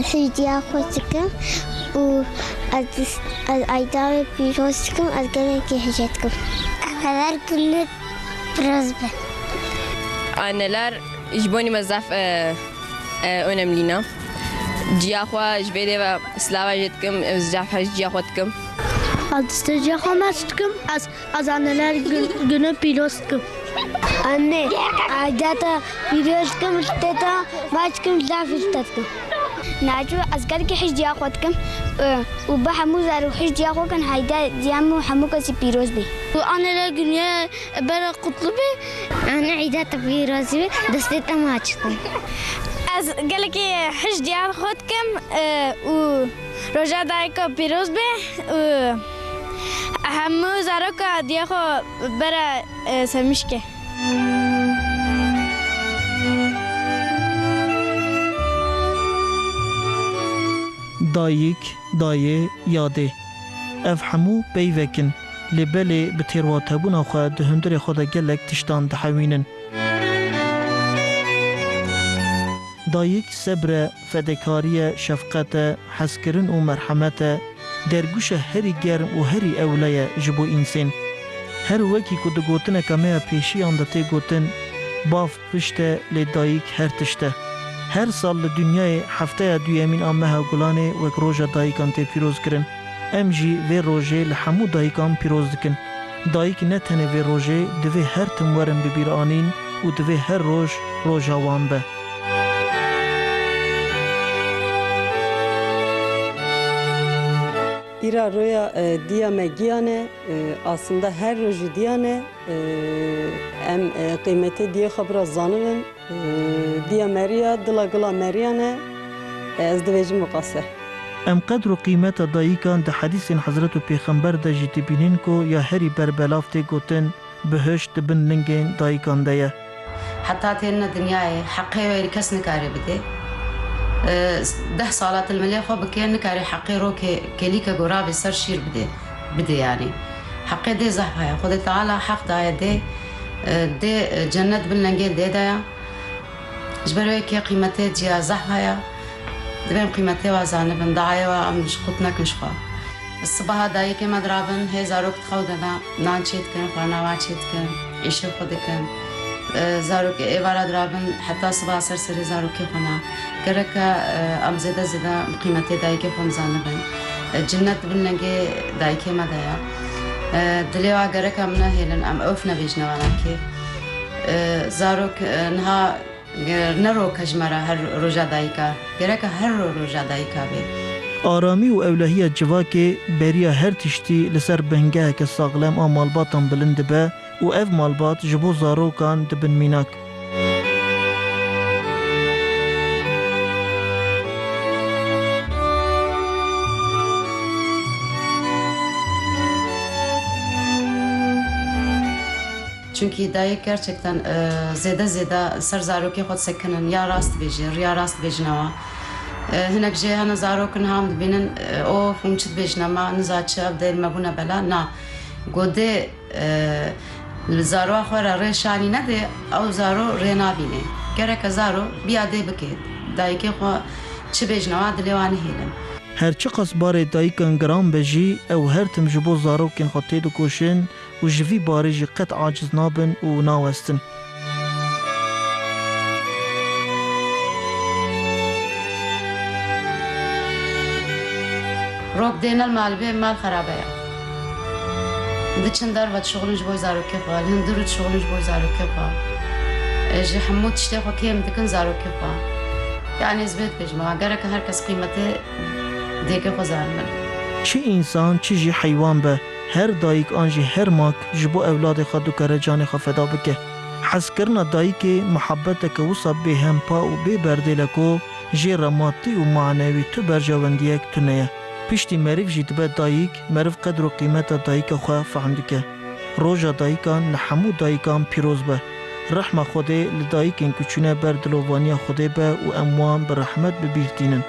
حجدیا خودکم و از ایدار پیروز کم از گله که حجت کم. اول کل پیروز به. Anneler jboni mezaf önemlina. Ciyahwa jbede ve slava jetkim zafaj ciyahwatkim. Az ciyahwamatkim az anneler günü pilotkim. Anne ajdata pilotkim isteta başkim zaf istatkim. ناجو أذكر كي حج ياخدكم وبحمو زارو حج ياخدكم هيدا ديامو حموكا سي بيروز بي وأنا لقنيا برا قطلبي أنا عيدات بيروز بي دستيتا ماچتم أذكر كي حج ياخدكم ورجع دايكا بيروز بي حمو زاروكا دياخو برا سمشكه دایک دایه یاده اف همو پیوکن لبله به تیرواتبون خو ده هندر خدا گلک تشتان دحوینن دایک صبر فدکاری شفقت حسکرن و مرحمت درگوش هری گرم و هری اولیه جبو انسان هر وکی که ده گوتن کمه پیشی آندته گوتن باف پشته لدایک هر تشته هر سال دنیای هفته دویمین آمه گلانه و روژا دایکان تی پیروز کرن ام جی و روژه لحمو دایکان پیروز دکن دایک نتنه و روژه دوی هر تمورن ببیر آنین و دوی هر روژ روژا وان به İra roya diyame giyane aslında her roju diyane em kıymeti diye xabra zanıvın diya Maria dila gala Mariane ez dvejim muqasser ام قدر و قیمت دایکان ده حدیث حضرت پیغمبر ده جیتی بینین کو یا هری بربلاف تی گوتن بهشت بن لنگین دایکان ده حتی تیرنا دنیای حقی و کس نکاری بده 10 سالات الملية خو بكير نكاري حقي رو كليكا قرابي سر شير بدي يعني حقي دي زحفها خذ تعالى حق دايا دي جنة بالنجي دي دايا جبروي كي قيمتي جيا زحفها دبين قيمتي وازاني بن دايا ومش قطنا كنشخوا الصباح دايا كي مدرابن هي زاروك تخودنا نانشيت كن خوانا واشيت كن عيشو خودكن زاروك إيوارا درابن حتى صباح سرسري زاروك خوانا گرک ام زده قیمتی دایی که فهم زنبن جنت بننگی دایی که مدایا دلیوا گرک ام نهیلن ام اوف نبیش نوانا که زاروک نها نرو کجمره هر روزا دایی که گرک هر روزا دایی که بی آرامی و اولهی جواکه بریا هر تشتی لسر بنگه که ساغلم آمالباتان بلند به و اف مالبات جبو زاروکان دبن میناک Çünkü dayı gerçekten zede ser zaroki xod sekinin ya rast bejir ya rast bejnava hinek je hana zarokun ham binin o fumçit bejnama nizaçı abdel mabuna bela na gode zaro xora reşani ne de o zaro renabine gerek zaro biade bike dayı ki xo çi bejnava dilewani helim هر چه قص باره دایکان گرام بجی او هر تم جبو زاروکن خطه دو کوشن و جوی باره جی قط عاجز نابن و ناوستن. روک دینال مال به مال خرابه یا. دچن در وقت شغلش بوی زاروکی خال، هندرود شغلش بوی زاروکی خال. جی حمود تشته خو کیم دکن زاروکی خال. یعنی زبط بجمع. اگر که هر کس قیمته دیگه خزان من. چه انسان چه جی حیوان به هر دایک آنجی هر ماک جبو اولاد خود و کره جان خود فدا بکه. حس کرنا دایک محبت که وصب به هم پا و به برده لکو جی رماتی و معنوی تو برجواندیک تنیه. پشتی مریف جید به دایک مریف قدر و قیمت دایک خواه فهمده که. روژا دایکان لحمو دایکان پیروز به. رحمه خوده لدایکن کچونه بردلووانی خوده به و اموان به رحمت ببیرتینن.